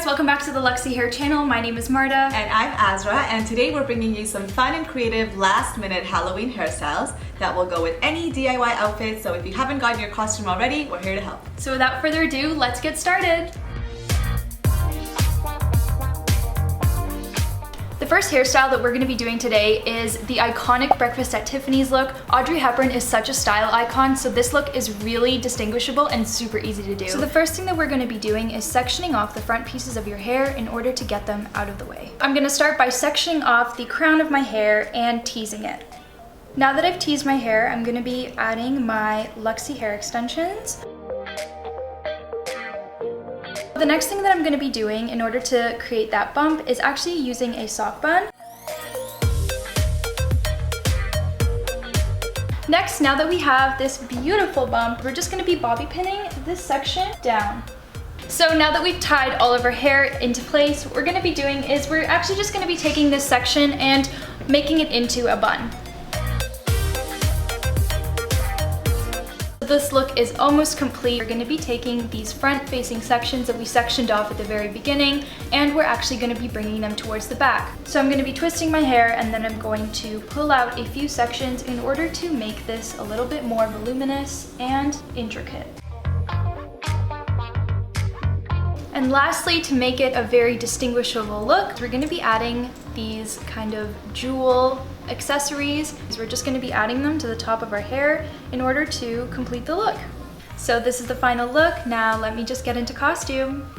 guys, welcome back to the Luxy Hair channel. My name is Marta. And I'm Azra, and today we're bringing you some fun and creative last-minute Halloween hairstyles that will go with any DIY outfit. So if you haven't gotten your costume already, we're here to help. So without further ado, let's get started. The first hairstyle that we're going to be doing today is the iconic Breakfast at Tiffany's look. Audrey Hepburn is such a style icon, so this look is really distinguishable and super easy to do. So the first thing that we're going to be doing is sectioning off the front pieces of your hair in order to get them out of the way. I'm going to start by sectioning off the crown of my hair and teasing it. Now that I've teased my hair, I'm going to be adding my Luxy hair extensions. The next thing that I'm going to be doing in order to create that bump is actually using a sock bun. Next, now that we have this beautiful bump, we're just going to be bobby pinning this section down. So now that we've tied all of our hair into place, what we're going to be doing is we're actually just going to be taking this section and making it into a bun. This look is almost complete. We're going to be taking these front-facing sections that we sectioned off at the very beginning, and we're actually going to be bringing them towards the back. So I'm going to be twisting my hair, and then I'm going to pull out a few sections in order to make this a little bit more voluminous and intricate. And lastly, to make it a very distinguishable look, we're going to be adding these kind of jewel accessories. We're just going to be adding them to the top of our hair in order to complete the look. So this is the final look. Now let me just get into costume.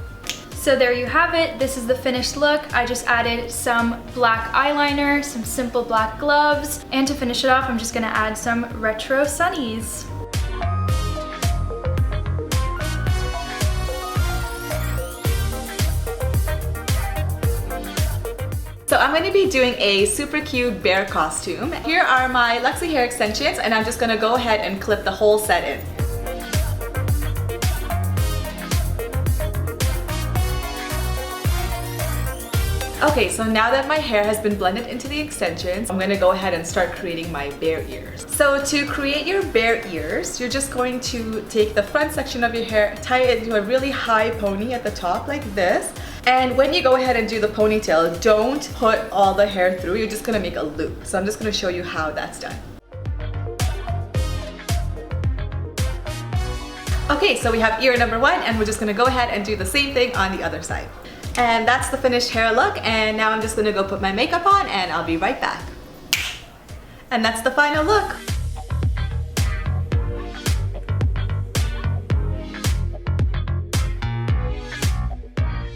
So there you have it. This is the finished look. I just added some black eyeliner, some simple black gloves, and to finish it off, I'm just going to add some retro sunnies. So I'm going to be doing a super cute bear costume. Here are my Luxy hair extensions, and I'm just going to go ahead and clip the whole set in. Okay, so now that my hair has been blended into the extensions, I'm going to go ahead and start creating my bear ears. So to create your bear ears, you're just going to take the front section of your hair, tie it into a really high pony at the top like this. And when you go ahead and do the ponytail, don't put all the hair through, you're just gonna make a loop. So I'm just gonna show you how that's done. Okay, so we have ear number one, and we're just gonna go ahead and do the same thing on the other side. And that's the finished hair look, and now I'm just gonna go put my makeup on, and I'll be right back. And that's the final look.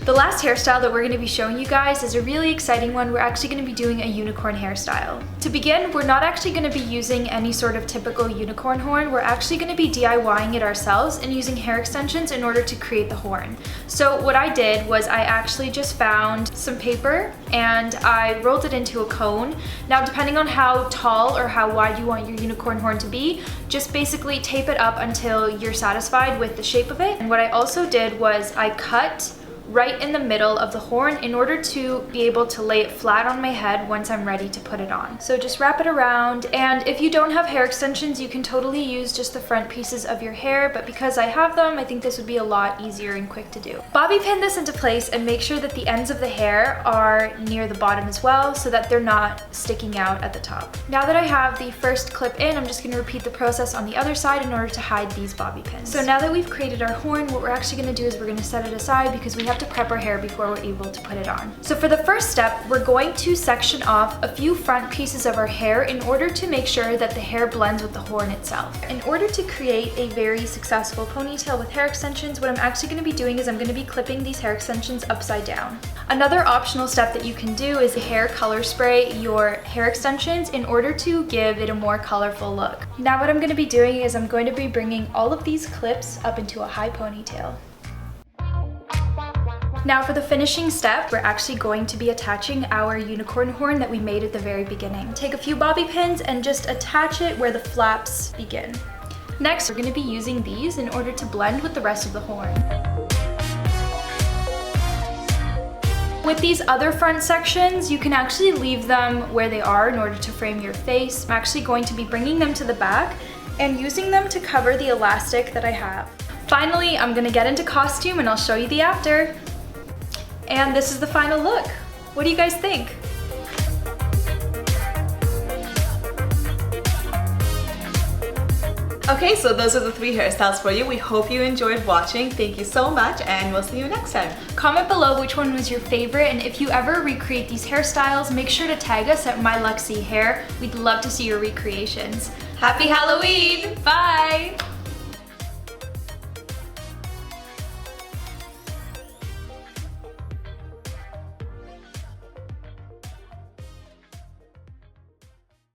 The last hairstyle that we're going to be showing you guys is a really exciting one. We're actually going to be doing a unicorn hairstyle. To begin, we're not actually going to be using any sort of typical unicorn horn. We're actually going to be DIYing it ourselves and using hair extensions in order to create the horn. So what I did was I actually just found some paper and I rolled it into a cone. Now, depending on how tall or how wide you want your unicorn horn to be, just basically tape it up until you're satisfied with the shape of it. And what I also did was I cut right in the middle of the horn in order to be able to lay it flat on my head once I'm ready to put it on. So just wrap it around, and if you don't have hair extensions, you can totally use just the front pieces of your hair, but because I have them, I think this would be a lot easier and quick to do. Bobby pin this into place and make sure that the ends of the hair are near the bottom as well so that they're not sticking out at the top. Now that I have the first clip in, I'm just going to repeat the process on the other side in order to hide these bobby pins. So now that we've created our horn, what we're actually going to do is we're going to set it aside because we have to prep our hair before we're able to put it on. So for the first step, we're going to section off a few front pieces of our hair in order to make sure that the hair blends with the horn itself. In order to create a very successful ponytail with hair extensions, what I'm actually going to be doing is I'm going to be clipping these hair extensions upside down. Another optional step that you can do is hair color spray your hair extensions in order to give it a more colorful look. Now what I'm going to be doing is I'm going to be bringing all of these clips up into a high ponytail. Now for the finishing step, we're actually going to be attaching our unicorn horn that we made at the very beginning. Take a few bobby pins and just attach it where the flaps begin. Next, we're going to be using these in order to blend with the rest of the horn. With these other front sections, you can actually leave them where they are in order to frame your face. I'm actually going to be bringing them to the back and using them to cover the elastic that I have. Finally, I'm going to get into costume and I'll show you the after. And this is the final look. What do you guys think? Okay, so those are the 3 hairstyles for you. We hope you enjoyed watching. Thank you so much, and we'll see you next time. Comment below which one was your favorite, and if you ever recreate these hairstyles, make sure to tag us at My Luxy Hair. We'd love to see your recreations. Happy Halloween! Bye!